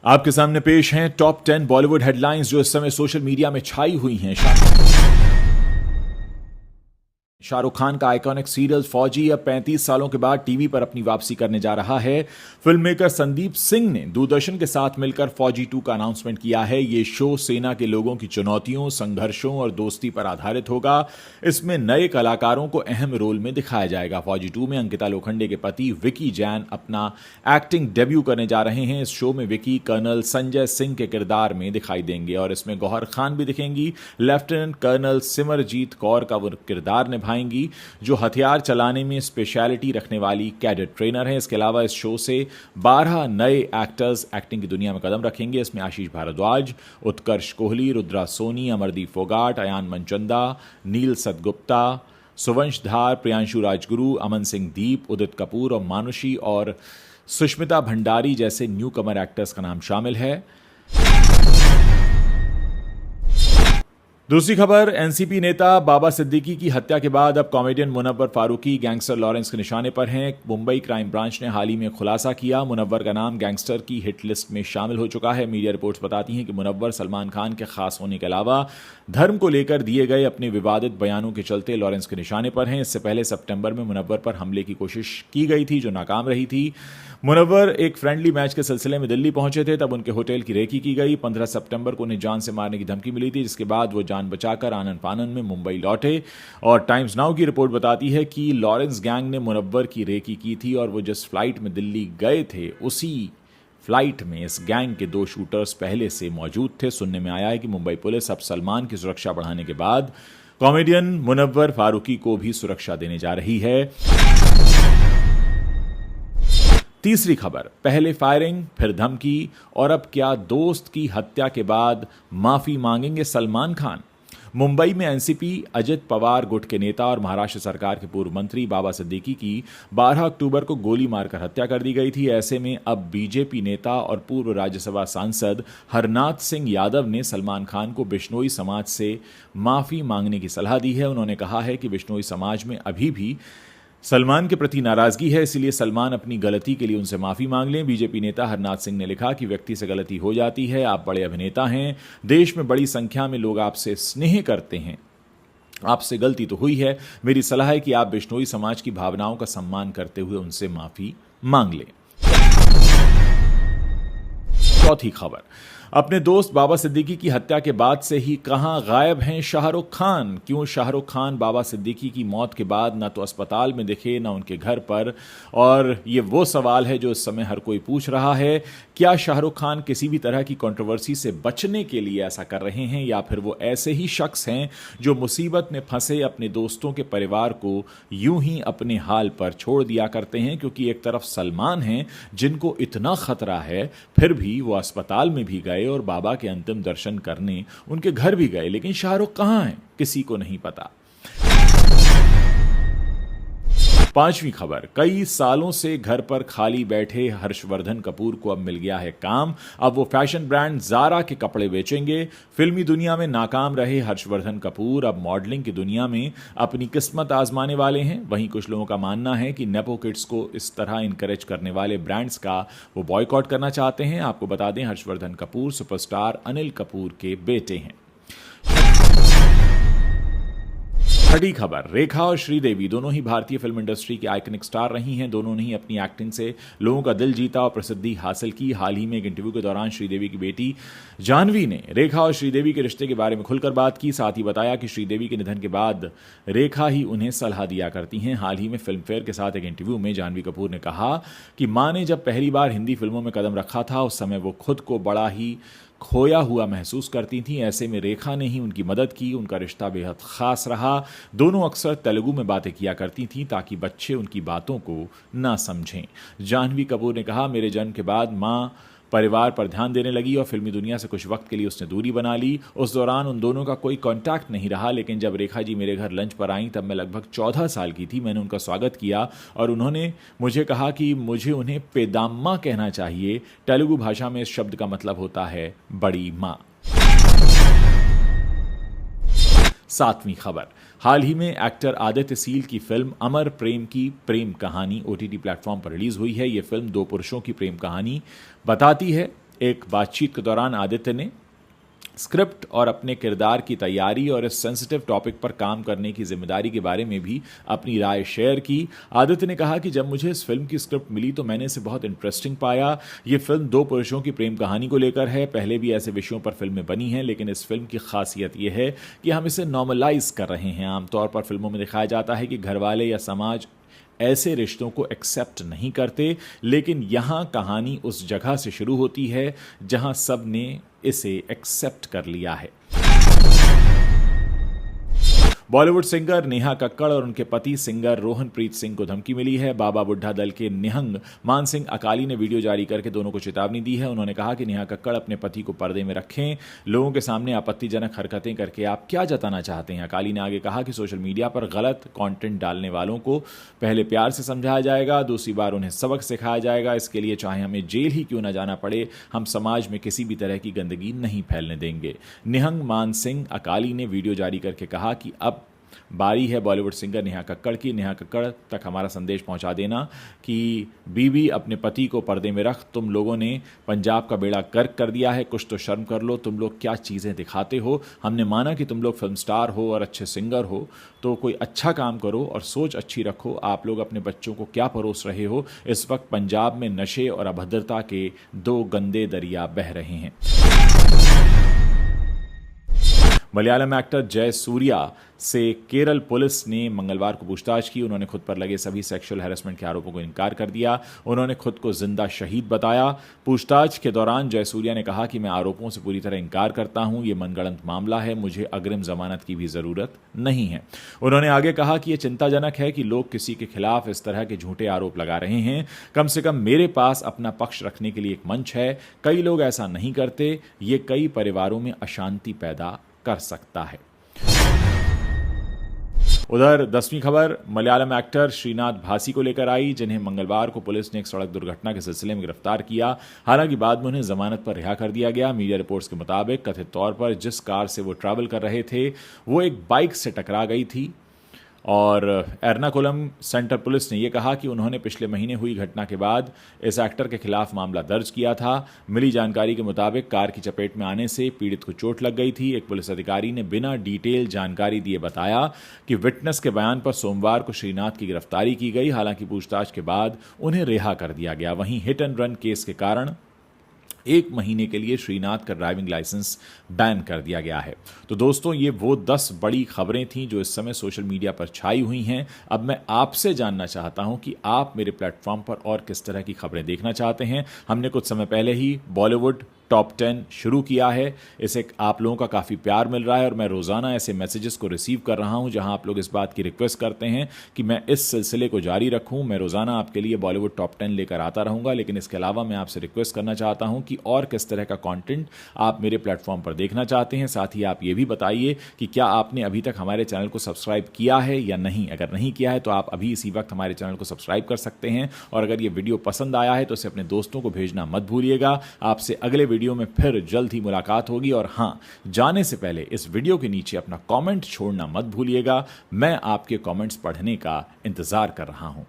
आपके सामने पेश हैं टॉप 10 बॉलीवुड हेडलाइंस जो इस समय सोशल मीडिया में छाई हुई हैं। शाहरुख खान का आइकॉनिक सीरियल फौजी अब 35 सालों के बाद टीवी पर अपनी वापसी करने जा रहा है। फिल्म मेकर संदीप सिंह ने दूरदर्शन के साथ मिलकर फौजी 2 का अनाउंसमेंट किया है। ये शो सेना के लोगों की चुनौतियों, संघर्षों और दोस्ती पर आधारित होगा। इसमें नए कलाकारों को अहम रोल में दिखाया जाएगा। फौजी 2 में अंकिता लोखंडे के पति विकी जैन अपना एक्टिंग डेब्यू करने जा रहे हैं। इस शो में विकी कर्नल संजय सिंह के किरदार में दिखाई देंगे और इसमें गौहर खान भी दिखेंगी। लेफ्टिनेंट कर्नल सिमरजीत कौर का वो किरदार निभाएंगी जो हथियार चलाने में स्पेशलिटी रखने वाली कैडेट ट्रेनर है। इसके अलावा इस शो से 12 नए एक्टर्स एक्टिंग की दुनिया में कदम रखेंगे। इसमें आशीष भारद्वाज, उत्कर्ष कोहली, रुद्रा सोनी, अमरदीप फोगाट, अयान मनचंदा, नील सतगुप्ता, सुवंश धार, प्रियांशु राजगुरु, अमन सिंह दीप, उदित कपूर और मानुषी और सुष्मिता भंडारी जैसे न्यू कमर एक्टर्स का नाम शामिल है। दूसरी खबर, एनसीपी नेता बाबा सिद्दीकी की हत्या के बाद अब comedian Munawar Faruqui gangster Lawrence के निशाने पर हैं। मुंबई क्राइम ब्रांच ने हाल ही में खुलासा किया, मुनव्वर का नाम गैंगस्टर की हिट लिस्ट में शामिल हो चुका है। मीडिया रिपोर्ट्स बताती हैं कि मुनव्वर सलमान खान के खास होने के अलावा धर्म को लेकर दिए गए अपने विवादित बयानों के चलते लॉरेंस के निशाने पर हैं। इससे पहले सितंबर में मुनव्वर पर हमले की कोशिश की गई थी जो नाकाम रही थी। मुनव्वर एक फ्रेंडली मैच के सिलसिले में दिल्ली पहुंचे थे, तब उनके होटल की रेकी की गई। 15 सितंबर को उन्हें जान से मारने की धमकी मिली थी, जिसके बाद वो जान बचाकर आनन फानन में मुंबई लौटे। और टाइम्स नाउ की रिपोर्ट बताती है कि लॉरेंस गैंग ने मुनव्वर की रेकी की थी और वो जिस फ्लाइट में दिल्ली गए थे उसी फ्लाइट में इस गैंग के 2 शूटर्स पहले से मौजूद थे। सुनने में आया है कि मुंबई पुलिस अब सलमान की सुरक्षा बढ़ाने के बाद कॉमेडियन मुनव्वर फारूकी को भी सुरक्षा देने जा रही है। तीसरी खबर, पहले फायरिंग फिर धमकी और अब क्या दोस्त की हत्या के बाद माफी मांगेंगे सलमान खान। मुंबई में एनसीपी अजित पवार गुट के नेता और महाराष्ट्र सरकार के पूर्व मंत्री बाबा सिद्दीकी की 12 अक्टूबर को गोली मारकर हत्या कर दी गई थी। ऐसे में अब बीजेपी नेता और पूर्व राज्यसभा सांसद हरनाथ सिंह यादव ने सलमान खान को बिश्नोई समाज से माफी मांगने की सलाह दी है। उन्होंने कहा है कि बिश्नोई समाज में अभी भी सलमान के प्रति नाराजगी है, इसलिए सलमान अपनी गलती के लिए उनसे माफी मांग लें। बीजेपी नेता हरनाथ सिंह ने लिखा कि व्यक्ति से गलती हो जाती है, आप बड़े अभिनेता हैं, देश में बड़ी संख्या में लोग आपसे स्नेह करते हैं, आपसे गलती तो हुई है, मेरी सलाह है कि आप बिश्नोई समाज की भावनाओं का सम्मान करते हुए उनसे माफी मांग लें। चौथी खबर, अपने दोस्त बाबा सिद्दीकी की हत्या के बाद से ही कहां गायब हैं शाहरुख खान। क्यों शाहरुख खान बाबा सिद्दीकी की मौत के बाद न तो अस्पताल में दिखे न उनके घर पर, और ये वो सवाल है जो इस समय हर कोई पूछ रहा है। क्या शाहरुख खान किसी भी तरह की कंट्रोवर्सी से बचने के लिए ऐसा कर रहे हैं या फिर वो ऐसे ही शख्स हैं जो मुसीबत में फंसे अपने दोस्तों के परिवार को यूं ही अपने हाल पर छोड़ दिया करते हैं। क्योंकि एक तरफ सलमान हैं जिनको इतना खतरा है, फिर भी वो अस्पताल में भी गए और बाबा के अंतिम दर्शन करने उनके घर भी गए, लेकिन शाहरुख कहां हैं किसी को नहीं पता। पांचवी खबर, कई सालों से घर पर खाली बैठे हर्षवर्धन कपूर को अब मिल गया है काम। अब वो फैशन ब्रांड ज़ारा के कपड़े बेचेंगे। फिल्मी दुनिया में नाकाम रहे हर्षवर्धन कपूर अब मॉडलिंग की दुनिया में अपनी किस्मत आजमाने वाले हैं। वहीं कुछ लोगों का मानना है कि नेपो किड्स को इस तरह इनकरेज करने वाले ब्रांड्स का वो बॉयकॉट करना चाहते हैं। आपको बता दें, हर्षवर्धन कपूर सुपरस्टार अनिल कपूर के बेटे हैं। छठी खबर, रेखा और श्रीदेवी दोनों ही भारतीय फिल्म इंडस्ट्री के आइकनिक स्टार रही हैं। दोनों ने ही अपनी एक्टिंग से लोगों का दिल जीता और प्रसिद्धि हासिल की। हाल ही में एक इंटरव्यू के दौरान श्रीदेवी की बेटी जाह्नवी ने रेखा और श्रीदेवी के रिश्ते के बारे में खुलकर बात की। साथ ही बताया कि श्रीदेवी के निधन के बाद रेखा ही उन्हें सलाह दिया करती हैं। हाल ही में फिल्म फेयर के साथ एक इंटरव्यू में जाह्नवी कपूर ने कहा कि मां ने जब पहली बार हिंदी फिल्मों में कदम रखा था उस समय वो खुद को बड़ा ही खोया हुआ महसूस करती थी। ऐसे में रेखा ने ही उनकी मदद की। उनका रिश्ता बेहद खास रहा। दोनों अक्सर तेलुगु में बातें किया करती थीं ताकि बच्चे उनकी बातों को ना समझें। जाह्नवी कपूर ने कहा, मेरे जन्म के बाद मां परिवार पर ध्यान देने लगी और फिल्मी दुनिया से कुछ वक्त के लिए उसने दूरी बना ली। उस दौरान उन दोनों का कोई कांटेक्ट नहीं रहा, लेकिन जब रेखा जी मेरे घर लंच पर आईं तब मैं लगभग 14 साल की थी। मैंने उनका स्वागत किया और उन्होंने मुझे कहा कि मुझे उन्हें पेदाम्मा कहना चाहिए। तेलुगु भाषा में इस शब्द का मतलब होता है बड़ी माँ। सातवीं खबर, हाल ही में एक्टर आदित्य सील की फिल्म अमर प्रेम की प्रेम कहानी ओटीटी प्लेटफॉर्म पर रिलीज हुई है। यह फिल्म 2 पुरुषों की प्रेम कहानी बताती है। एक बातचीत के दौरान आदित्य ने स्क्रिप्ट और अपने किरदार की तैयारी और इस सेंसिटिव टॉपिक पर काम करने की जिम्मेदारी के बारे में भी अपनी राय शेयर की। आदित्य ने कहा कि जब मुझे इस फिल्म की स्क्रिप्ट मिली तो मैंने इसे बहुत इंटरेस्टिंग पाया। ये फिल्म दो पुरुषों की प्रेम कहानी को लेकर है। पहले भी ऐसे विषयों पर फिल्में बनी हैं, लेकिन इस फिल्म की खासियत यह है कि हम इसे नॉर्मलाइज कर रहे हैं। आमतौर पर फिल्मों में दिखाया जाता है कि घरवाले या समाज ऐसे रिश्तों को एक्सेप्ट नहीं करते, लेकिन यहां कहानी उस जगह से शुरू होती है जहां सब ने इसे एक्सेप्ट कर लिया है। बॉलीवुड सिंगर नेहा कक्कड़ और उनके पति सिंगर रोहनप्रीत सिंह को धमकी मिली है। बाबा बुढ़ा दल के निहंग मान सिंह अकाली ने वीडियो जारी करके दोनों को चेतावनी दी है। उन्होंने कहा कि नेहा कक्कड़ अपने पति को पर्दे में रखें। लोगों के सामने आपत्तिजनक हरकतें करके आप क्या जताना चाहते हैं? अकाली ने आगे कहा कि सोशल मीडिया पर गलत कंटेंट डालने वालों को पहले प्यार से समझाया जाएगा, दूसरी बार उन्हें सबक सिखाया जाएगा। इसके लिए चाहे हमें जेल ही क्यों न जाना पड़े, हम समाज में किसी भी तरह की गंदगी नहीं फैलने देंगे। निहंग मान सिंह अकाली ने वीडियो जारी करके कहा कि अब बारी है बॉलीवुड सिंगर नेहा कक्कड़ की। नेहा कक्कड़ तक हमारा संदेश पहुंचा देना कि बीवी अपने पति को पर्दे में रख। तुम लोगों ने पंजाब का बेड़ा गर्क कर दिया है, कुछ तो शर्म कर लो। तुम लोग क्या चीज़ें दिखाते हो। हमने माना कि तुम लोग फिल्म स्टार हो और अच्छे सिंगर हो, तो कोई अच्छा काम करो और सोच अच्छी रखो। आप लोग अपने बच्चों को क्या परोस रहे हो? इस वक्त पंजाब में नशे और अभद्रता के दो गंदे दरिया बह रहे हैं। मलयालम एक्टर जय सूर्या से केरल पुलिस ने मंगलवार को पूछताछ की। उन्होंने खुद पर लगे सभी सेक्सुअल हैरेसमेंट के आरोपों को इनकार कर दिया। उन्होंने खुद को जिंदा शहीद बताया। पूछताछ के दौरान जय सूर्या ने कहा कि मैं आरोपों से पूरी तरह इनकार करता हूं। यह मनगढ़ंत मामला है, मुझे अग्रिम जमानत की भी जरूरत नहीं है। उन्होंने आगे कहा कि यह चिंताजनक है कि लोग किसी के खिलाफ इस तरह के झूठे आरोप लगा रहे हैं। कम से कम मेरे पास अपना पक्ष रखने के लिए एक मंच है। कई लोग ऐसा नहीं करते। ये कई परिवारों में अशांति पैदा कर सकता है। उधर 10वीं खबर मलयालम एक्टर श्रीनाथ भासी को लेकर आई, जिन्हें मंगलवार को पुलिस ने एक सड़क दुर्घटना के सिलसिले में गिरफ्तार किया। हालांकि बाद में उन्हें जमानत पर रिहा कर दिया गया। मीडिया रिपोर्ट्स के मुताबिक कथित तौर पर जिस कार से वो ट्रैवल कर रहे थे वो एक बाइक से टकरा गई थी। और एर्नाकुलम सेंट्रल पुलिस ने यह कहा कि उन्होंने पिछले महीने हुई घटना के बाद इस एक्टर के खिलाफ मामला दर्ज किया था। मिली जानकारी के मुताबिक कार की चपेट में आने से पीड़ित को चोट लग गई थी। एक पुलिस अधिकारी ने बिना डिटेल जानकारी दिए बताया कि विटनेस के बयान पर सोमवार को श्रीनाथ की गिरफ्तारी की गई। हालांकि पूछताछ के बाद उन्हें रिहा कर दिया गया। वहीं हिट एंड रन केस के कारण 1 महीने के लिए श्रीनाथ का ड्राइविंग लाइसेंस बैन कर दिया गया है। तो दोस्तों, ये वो 10 बड़ी खबरें थीं जो इस समय सोशल मीडिया पर छाई हुई हैं। अब मैं आपसे जानना चाहता हूं कि आप मेरे प्लेटफॉर्म पर और किस तरह की खबरें देखना चाहते हैं। हमने कुछ समय पहले ही बॉलीवुड टॉप 10 शुरू किया है। इसे आप लोगों का काफ़ी प्यार मिल रहा है और मैं रोज़ाना ऐसे मैसेजेस को रिसीव कर रहा हूं जहां आप लोग इस बात की रिक्वेस्ट करते हैं कि मैं इस सिलसिले को जारी रखूं। मैं रोज़ाना आपके लिए बॉलीवुड टॉप 10 लेकर आता रहूंगा, लेकिन इसके अलावा मैं आपसे रिक्वेस्ट करना चाहता हूं कि और किस तरह का कंटेंट आप मेरे प्लेटफॉर्म पर देखना चाहते हैं। साथ ही आप ये भी बताइए कि क्या आपने अभी तक हमारे चैनल को सब्सक्राइब किया है या नहीं। अगर नहीं किया है तो आप अभी इसी वक्त हमारे चैनल को सब्सक्राइब कर सकते हैं। और अगर ये वीडियो पसंद आया है तो इसे अपने दोस्तों को भेजना मत भूलिएगा। आपसे अगले वीडियो में फिर जल्द ही मुलाकात होगी। और हाँ, जाने से पहले इस वीडियो के नीचे अपना कमेंट छोड़ना मत भूलिएगा। मैं आपके कमेंट्स पढ़ने का इंतजार कर रहा हूं।